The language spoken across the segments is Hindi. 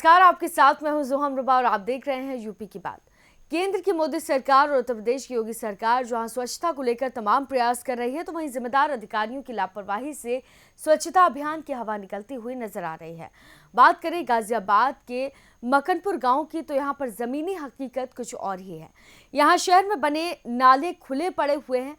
नमस्कार, आपके साथ मैं हूं जोहम रुबा और आप देख रहे हैं यूपी की बात। केंद्र की मोदी सरकार और उत्तर प्रदेश की योगी सरकार जहां स्वच्छता को लेकर तमाम प्रयास कर रही है, तो वहीं जिम्मेदार अधिकारियों की लापरवाही से स्वच्छता अभियान की हवा निकलती हुई नजर आ रही है। बात करें गाजियाबाद के मकनपुर गांव की, तो यहाँ पर जमीनी हकीकत कुछ और ही है। यहाँ शहर में बने नाले खुले पड़े हुए हैं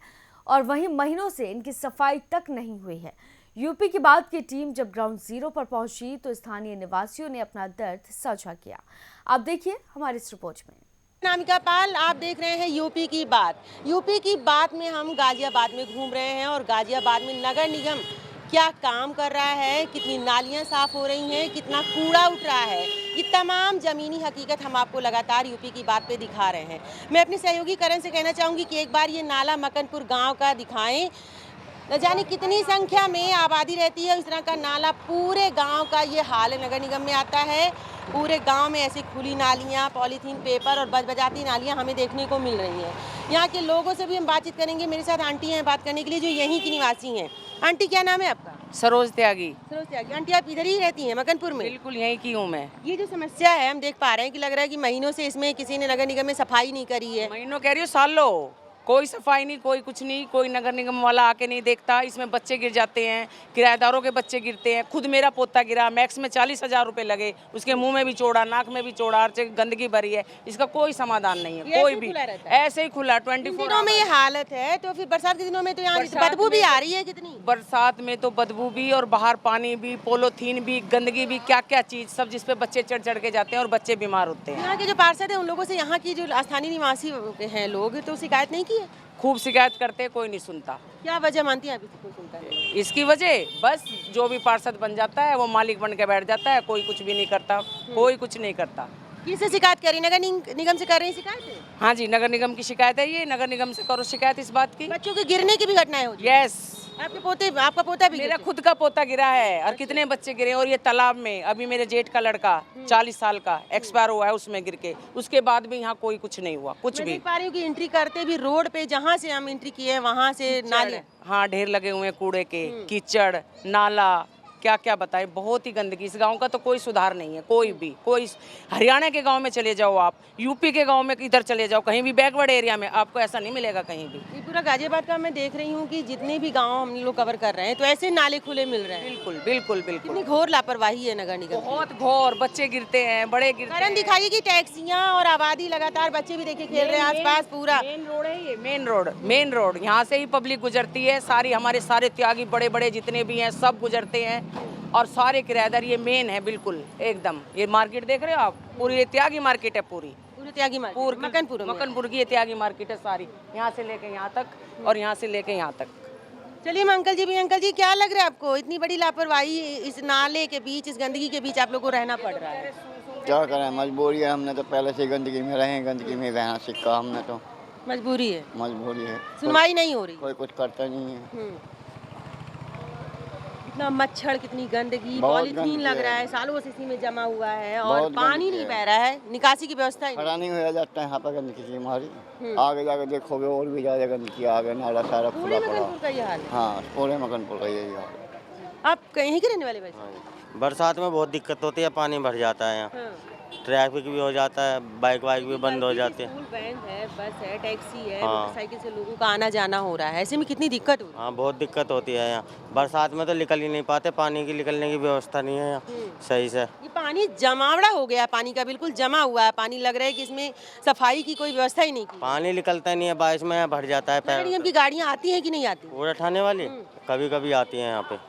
और वहीं महीनों से इनकी सफाई तक नहीं हुई है। यूपी की बात की टीम जब ग्राउंड जीरो पर पहुंची तो स्थानीय निवासियों ने अपना दर्द साझा किया। आप देखिए हमारी इस रिपोर्ट में। नामिका पाल, आप देख रहे हैं यूपी की बात। यूपी की बात में हम गाजियाबाद में घूम रहे हैं और गाजियाबाद में नगर निगम क्या काम कर रहा है, कितनी नालियां साफ हो रही हैं, कितना कूड़ा उठ रहा है, ये तमाम ज़मीनी हकीकत हम आपको लगातार यूपी की बात पे दिखा रहे हैं। मैं अपने सहयोगी करण से कहना चाहूँगी कि एक बार ये नाला मकनपुर गाँव का दिखाएं। न जाने कितनी संख्या में आबादी रहती है, इस तरह का नाला पूरे गांव का ये हाल है। नगर निगम में आता है, पूरे गांव में ऐसी खुली नालियां, पॉलीथीन पेपर और बजबजाती नालियां हमें देखने को मिल रही हैं। यहाँ के लोगों से भी हम बातचीत करेंगे। मेरे साथ आंटी हैं बात करने के लिए, जो यहीं की निवासी हैं। आंटी, क्या नाम है आपका? सरोज त्यागी। सरोज त्यागी। आंटी, आप इधर ही रहती हैं मकनपुर में? बिल्कुल यहीं की हूँ मैं। ये जो समस्या है हम देख पा रहे हैं कि लग रहा है कि महीनों से इसमें किसी ने नगर निगम में सफाई नहीं करी है। महीनों कह रही हूँ, सालों कोई सफाई नहीं, कोई कुछ नहीं, कोई नगर निगम वाला आके नहीं देखता। इसमें बच्चे गिर जाते हैं, किराएदारों के बच्चे गिरते हैं। खुद मेरा पोता गिरा, मैक्स में 40,000 रुपए लगे, उसके मुंह में भी चोड़ा, नाक में भी चोड़ा, हर जगह गंदगी भरी है। इसका कोई समाधान नहीं है, कोई भी ऐसे ही खुला 24 दिनों में ये हालत है। तो फिर बरसात के दिनों में तो यहाँ बदबू भी आ रही है कितनी। बरसात में तो बदबू भी और बाहर पानी भी, पोलोथीन भी, गंदगी भी, क्या क्या चीज सब, जिसपे बच्चे चढ़ चढ़ के जाते हैं और बच्चे बीमार होते हैं। यहाँ के जो पार्षद हैं उन लोगों से यहाँ की जो स्थानीय निवासी हैं लोग, तो शिकायत नहीं की है? खूब शिकायत करते, कोई नहीं सुनता। क्या वजह मानती हैं आप इसको? सुनता है इसकी वजह बस जो भी पार्षद बन जाता है वो मालिक बन के बैठ जाता है, कोई कुछ भी नहीं करता, कोई कुछ नहीं करता। किससे शिकायत करी? नगर निगम से कर रही शिकायत है? हाँ जी, नगर निगम की शिकायत है। ये नगर निगम से करो शिकायत इस बात की। बच्चों के गिरने की भी घटनाएं होती? यस, आपका पोता भी? मेरा खुद का पोता गिरा है और कितने बच्चे गिरे। और ये तालाब में अभी मेरे जेठ का लड़का 40 साल का एक्सपायर हुआ है उसमें गिर के। उसके बाद भी यहाँ कोई कुछ नहीं हुआ, कुछ भी। देख पा रही हूँ कि एंट्री करते भी रोड पे, जहाँ से हम एंट्री किए हैं वहाँ से नाले, हाँ, ढेर लगे हुए हैं कूड़े के, कीचड़, नाला, क्या क्या बताएं। बहुत ही गंदगी। इस गांव का तो कोई सुधार नहीं है, कोई भी। कोई हरियाणा के गांव में चले जाओ आप, यूपी के गांव में इधर चले जाओ, कहीं भी बैकवर्ड एरिया में आपको ऐसा नहीं मिलेगा कहीं भी। ये पूरा गाजियाबाद का मैं देख रही हूँ कि जितने भी गांव हम लोग कवर कर रहे हैं तो ऐसे नाले खुले मिल रहे हैं। बिल्कुल बिल्कुल बिल्कुल। कितनी घोर लापरवाही है नगर निगम, बहुत घोर। बच्चे गिरते हैं, बड़े गिरते हैं। कारण दिखाइए कि टैक्सियाँ और आबादी लगातार, बच्चे भी देखे खेल रहे हैं आसपास। पूरा मेन रोड है ये, मेन रोड। यहाँ से ही पब्लिक गुजरती है सारी। हमारे सारे त्यागी बड़े बड़े जितने भी हैं सब गुजरते हैं और सारे किराएदार। ये मेन है बिल्कुल एकदम। ये मार्केट देख रहे हो आप, पूरी ये त्यागी मार्केट है। पूरी त्यागी मार्केट, मकनपुर की ये त्यागी मार्केट है सारी, यहाँ से लेके यहाँ तक और यहाँ से लेके यहाँ तक। चलिए मैं अंकल जी भी। अंकल जी, क्या लग रहा है आपको, इतनी बड़ी लापरवाही, इस नाले के बीच, इस गंदगी के बीच आप लोग को रहना पड़ रहा है? क्या करें, मजबूरी है। हमने तो पहले से गंदगी में रहे, गंदगी में रहना सीखा हमने तो। मजबूरी है? मजबूरी है। सुनवाई नहीं हो रही? कोई कुछ करता नहीं है। इतना मच्छर, कितनी गंदगी, पॉलीथीन लग रहा है, सालों से इसी में जमा हुआ है और पानी नहीं बह रहा है, निकासी की व्यवस्था खड़ा नहीं हो जाता है यहाँ पर गंदगी की हमारी। आगे जाकर देखोगे और भी ज्यादा गंदगी, आगे नाला सारा खुला पड़ा। हाँ, पूरे मकनपुर का यही हाल है। आप कहीं के रहने वाले? वैसे बरसात में बहुत दिक्कत होती है, पानी भर जाता है यहाँ। ट्रैफिक भी हो जाता है, बाइक भी बंद हो जाते हैं। स्कूल वैन है, बस है, टैक्सी है, मोटरसाइकिल से लोगों का आना जाना हो रहा है। ऐसे में कितनी दिक्कत हो रही है? हाँ, बहुत दिक्कत होती है यहाँ। बरसात में तो निकल ही नहीं पाते, पानी की निकलने की व्यवस्था नहीं है यहाँ सही से। ये पानी जमावड़ा हो गया, पानी का बिल्कुल जमा हुआ है। पानी लग रहा है कि इसमें सफाई की कोई व्यवस्था ही नहीं की। पानी निकलता नहीं है, बारिश में भर जाता है। नगर निगम की गाड़ियाँ आती हैं कि नहीं आती? कूड़ा उठाने वाली कभी कभी आती है यहाँ पे।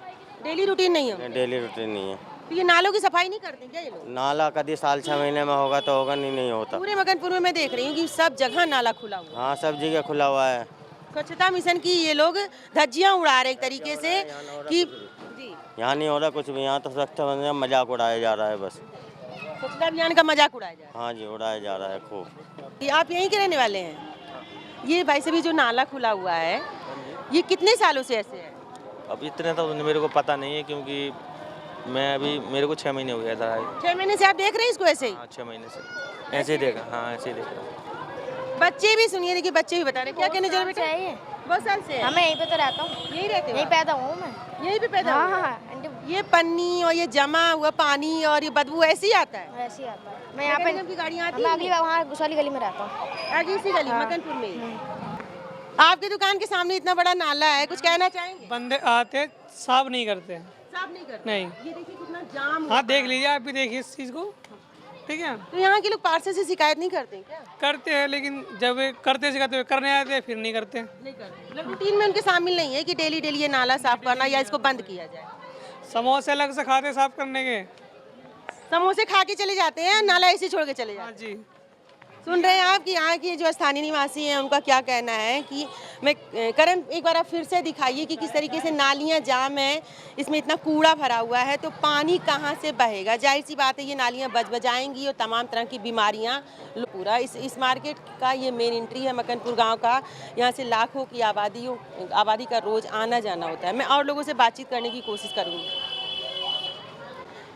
डेली रूटीन नहीं है? डेली रूटीन नहीं है। तो ये नालों की सफाई नहीं करते क्या ये लोग? नाला कभी साल 6 महीने में होगा तो होगा, नहीं होता। पूरे मकनपुर में मैं देख रही हूँ कि सब जगह नाला खुला हुआ है। हाँ, सब जगह खुला हुआ है। स्वच्छता मिशन की ये लोग धज्जियाँ उड़ा रहे एक तरीके से कि जी, यहाँ नहीं हो रहा कुछ भी। यहाँ तो स्वच्छता मजाक उड़ाया जा रहा है बस। स्वच्छता अभियान का मजाक उड़ाया जा रहा है। हाँ जी, उड़ाया जा रहा है खूब। ये आप यहीं के रहने वाले हैं? ये भाई से भी जो नाला खुला हुआ है, ये कितने सालों से ऐसे है? अब इतने तो मेरे को पता नहीं है, क्योंकि मैं अभी, मेरे को 6 महीने हो गया इधर आए। 6 महीने से आप देख रहे हैं इसको ऐसे ही? हाँ, 6 महीने से ऐसे ही देखा। हाँ, ऐसे ही देखा। बच्चे भी सुनिए, देखिए बच्चे भी बता रहे हैं। क्या कहने जा रहे बेटा? चाहिए बहुत साल से हाँ, मैं यहीं पे तो रहता हूँ, यही रहते हो यहीं आप? पैदा हुआ हूँ मैं। यहीं पे पैदा हाँ हुए हो? हाँ आंटी, ये पन्नी और ये जमा हुआ पानी और ये बदबू ऐसे ही आता है? ऐसे ही आता है। मैं यहाँ पे नगर निगम की गाड़ियाँ आती मैं हैं? अगली वहाँ गुसाली गली में रहता हूँ। आगे इसी गली हाँ। मकनपुर में ही। आपकी दुकान के सामने इतना बड़ा नाला है, कुछ कहना चाहेंगे? बंदे आते साफ नहीं करते। साफ नहीं करते? नहीं। ये देखिए कितना जाम हुआ हाँ देख पड़ा है। लीजिए, आप भी देखिए इस चीज़ को, ठीक है। तो यहाँ के लोग पार्सल से शिकायत नहीं करते क्या? करते हैं, लेकिन जब वे करते सिखाते हुए करने आते हैं फिर नहीं करते। नहीं करते, मतलब रूटीन में उनके शामिल नहीं है कि डेली डेली ये नाला साफ करना या इसको बंद किया जाए। समोसे अलग से खाते साफ करने के। समोसे खा के चले जाते हैं, नाला ऐसे छोड़ के चले जाते हाँ हैं। जी। सुन रहे हैं आप कि यहाँ के जो स्थानीय निवासी हैं उनका क्या कहना है कि मैं करण एक बार आप फिर से दिखाइए कि किस तरीके से नालियाँ जाम हैं, इसमें इतना कूड़ा भरा हुआ है, तो पानी कहाँ से बहेगा? जाहिर सी बात है ये नालियाँ बजाएंगी और तमाम तरह की बीमारियाँ पूरा इस मार्केट का ये मेन एंट्री है मकनपुर गांव का। यहाँ से लाखों की आबादी का रोज़ आना जाना होता है। मैं और लोगों से बातचीत करने की कोशिश करूँगी।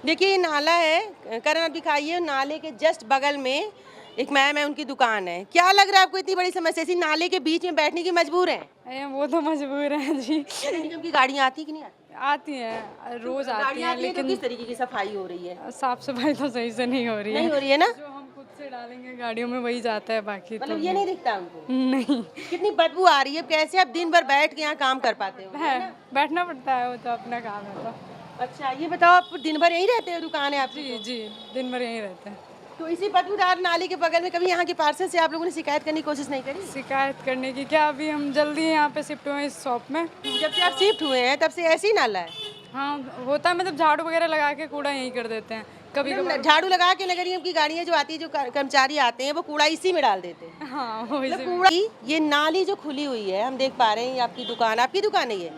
देखिए ये नाला है, करण आप दिखाइए, नाले के जस्ट बगल में एक मैम है, उनकी दुकान है। क्या लग रहा है आपको इतनी बड़ी समस्या? इसी नाले के बीच में बैठने की मजबूर हैं? वो तो मजबूर है जी। नगर निगम की गाड़ियाँ आती कि नहीं आती? आती हैं, रोज आती गाड़ियाँ हैं, आती हैं तो लेकिन किस तरीके की सफाई हो रही है? साफ सफाई तो सही से नहीं हो रही है। नहीं हो रही है ना? जो हम खुद से डालेंगे गाड़ियों में वही जाता है, बाकी तो मतलब ये नहीं दिखता उनको? नहीं कितनी बदबू आ रही है, कैसे आप दिन भर बैठ के यहाँ काम कर पाते हो? है, बैठना पड़ता है, वो तो अपना काम है तो। अच्छा ये बताओ, आप दिन भर यहीं रहते हो? दुकान है आपकी? जी जी, दिन भर यहीं रहते हैं। तो इसी बदबूदार नाले के बगल में कभी यहाँ के पार्सल से आप लोगों ने शिकायत करने की कोशिश नहीं करी? शिकायत करने की क्या, अभी हम जल्दी यहाँ पे शिफ्ट हुए हैं इस शॉप में। जब से आप शिफ्ट हुए हैं तब से ऐसे ही नाला है? हाँ होता है, मतलब झाड़ू वगैरह लगा के कूड़ा यहीं कर देते हैं कभी कभी। झाड़ू लगा के नगर निगम की गाड़ियाँ जो आती है, जो कर्मचारी आते हैं, वो कूड़ा इसी में डाल देते हैं। हाँ वो इसी में। कूड़ा ये नाली जो खुली हुई है, हम देख पा रहे हैं, ये आपकी दुकान है ये,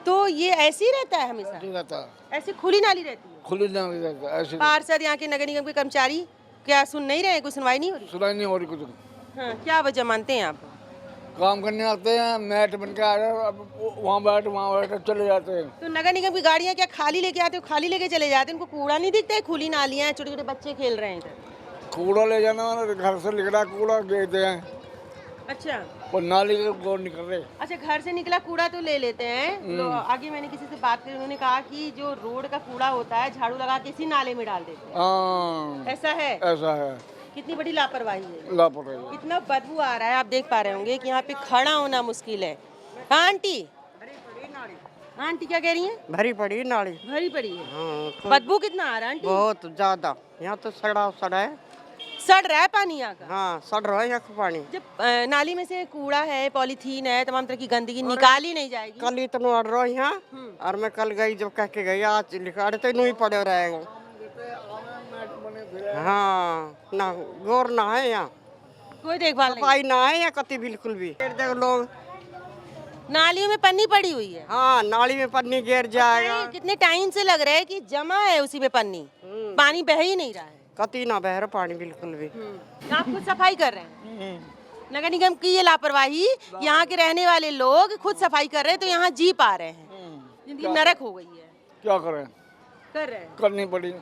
तो ये ऐसे ही रहता है हमेशा? रहता ऐसे खुली नाली रहती है? खुली नाली रहता है, ऐसे पार्षद यहाँ के नगर निगम के कर्मचारी क्या सुन नहीं रहे हैं? कोई सुनवाई नहीं हो रही? सुनाई नहीं हो रही कुछ। हाँ, क्या वजह मानते हैं आप? काम करने आते हैं, मैट बन के आ रहे हैं, अब वहाँ बैठ चले जाते हैं। तो नगर निगम की गाड़ियाँ क्या खाली लेके आते हो? खाली लेके चले जाते हैं, उनको कूड़ा नहीं दिखता है? खुली नालियाँ हैं, छोटे छोटे बच्चे खेल रहे हैं इधर। कूड़ा ले जाना, घर से निकला कूड़ा देते हैं अच्छा, और नाली के वो निकल रहे। अच्छा घर से निकला कूड़ा तो ले लेते हैं। तो आगे मैंने किसी से बात करी, उन्होंने कहा कि जो रोड का कूड़ा होता है झाड़ू लगा के इसी नाले में डाल देते हैं। हाँ ऐसा है? ऐसा है, कितनी बड़ी लापरवाही है। लापरवाही। इतना बदबू आ रहा है, आप देख पा रहे होंगे कि यहाँ पे खड़ा होना मुश्किल है। हाँ आंटी, आंटी क्या कह रही हैं? भरी पड़ी नाली। भरी पड़ी है। हाँ, बदबू कितना आ रहा है आंटी? बहुत ज्यादा। यहाँ तो सड़ा है। सड़ रहा है पानी यहाँ का? हाँ सड़ रहा है यहाँ का पानी। जब नाली में से कूड़ा है, पॉलीथीन है, तमाम तरह की गंदगी निकाली नहीं जाएगी। कल इतना अड़ रहा है यहाँ, और मैं कल गई जब कह के गई आज लिखा तो नहीं पड़े रहेगा। हाँ ना गौर ना है यहाँ, कोई देखभाल नहीं। सफाई ना है यहाँ कति बिल्कुल भी। देखो लोग नालियों में पन्नी पड़ी हुई है। हाँ नाली में पन्नी गिर जाएगा। कितने टाइम से लग रहा है कि जमा है उसी में पन्नी, पानी बह ही नहीं रहा है। कति ना बह रहा पानी बिल्कुल भी। आप खुद सफाई कर रहे हैं? नगर निगम की ये लापरवाही, यहाँ के रहने वाले लोग खुद सफाई कर रहे हैं तो यहाँ जी पा रहे हैं। जिंदगी नरक हो गई है। क्या करें, कर रहे हैं, करनी पड़ी।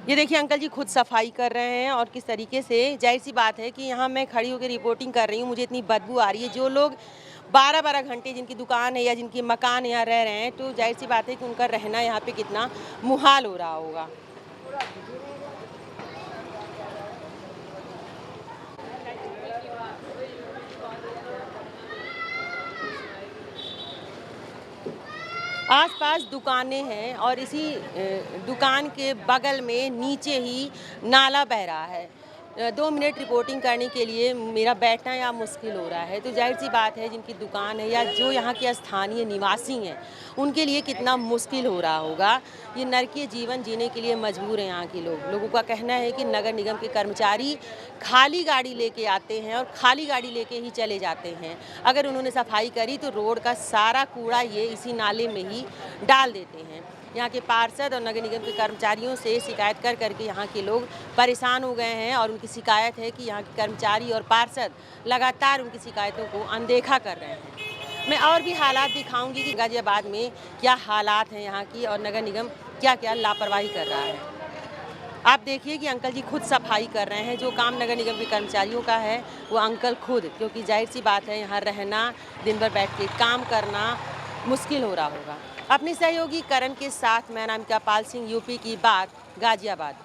ये देखिए अंकल जी खुद सफाई कर रहे हैं और किस तरीके से, जाहिर सी बात है कि यहाँ मैं खड़ी होकर रिपोर्टिंग कर रही हूँ, मुझे इतनी बदबू आ रही है। जो लोग 12-12 घंटे जिनकी दुकान है या जिनकी मकान यहाँ रह रहे हैं, तो जाहिर सी बात है कि उनका रहना यहाँ पे कितना मुहाल हो रहा होगा। आसपास दुकानें हैं और इसी दुकान के बगल में नीचे ही नाला बह रहा है। 2 मिनट रिपोर्टिंग करने के लिए मेरा बैठना यहाँ मुश्किल हो रहा है। तो जाहिर सी बात है जिनकी दुकान है या जो यहाँ के स्थानीय निवासी हैं, उनके लिए कितना मुश्किल हो रहा होगा। ये नरकीय जीवन जीने के लिए मजबूर हैं यहाँ के लोग। लोगों का कहना है कि नगर निगम के कर्मचारी खाली गाड़ी लेके आते हैं और खाली गाड़ी लेके ही चले जाते हैं। अगर उन्होंने सफाई करी तो रोड का सारा कूड़ा ये इसी नाले में ही डाल देते हैं। यहाँ के पार्षद और नगर निगम के कर्मचारियों से शिकायत कर करके यहाँ के लोग परेशान हो गए हैं और उनकी शिकायत है कि यहाँ के कर्मचारी और पार्षद लगातार उनकी शिकायतों को अनदेखा कर रहे हैं। मैं और भी हालात दिखाऊंगी कि गाजियाबाद में क्या हालात हैं यहाँ की और नगर निगम क्या क्या लापरवाही कर रहा है। आप देखिए कि अंकल जी खुद सफाई कर रहे हैं। जो काम नगर निगम के कर्मचारियों का है वो अंकल खुद, क्योंकि जाहिर सी बात है यहाँ रहना, दिन भर बैठ के काम करना मुश्किल हो रहा होगा। अपनी सहयोगी करण के साथ मैं नामिका पाल सिंह, यूपी की बात, गाजियाबाद।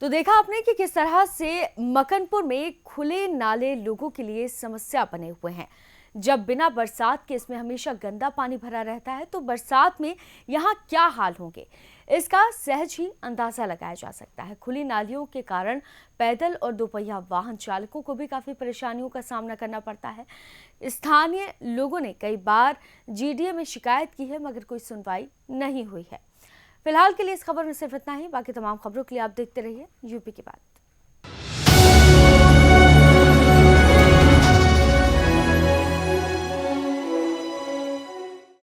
तो देखा आपने कि किस तरह से मकनपुर में खुले नाले लोगों के लिए समस्या बने हुए हैं। जब बिना बरसात के इसमें हमेशा गंदा पानी भरा रहता है तो बरसात में यहाँ क्या हाल होंगे, इसका सहज ही अंदाजा लगाया जा सकता है। खुली नालियों के कारण पैदल और दोपहिया वाहन चालकों को भी काफी परेशानियों का सामना करना पड़ता है। स्थानीय लोगों ने कई बार जीडीए में शिकायत की है मगर कोई सुनवाई नहीं हुई है। फिलहाल के लिए इस खबर में सिर्फ इतना ही। बाकी तमाम खबरों के लिए आप देखते रहिए यूपी की बात।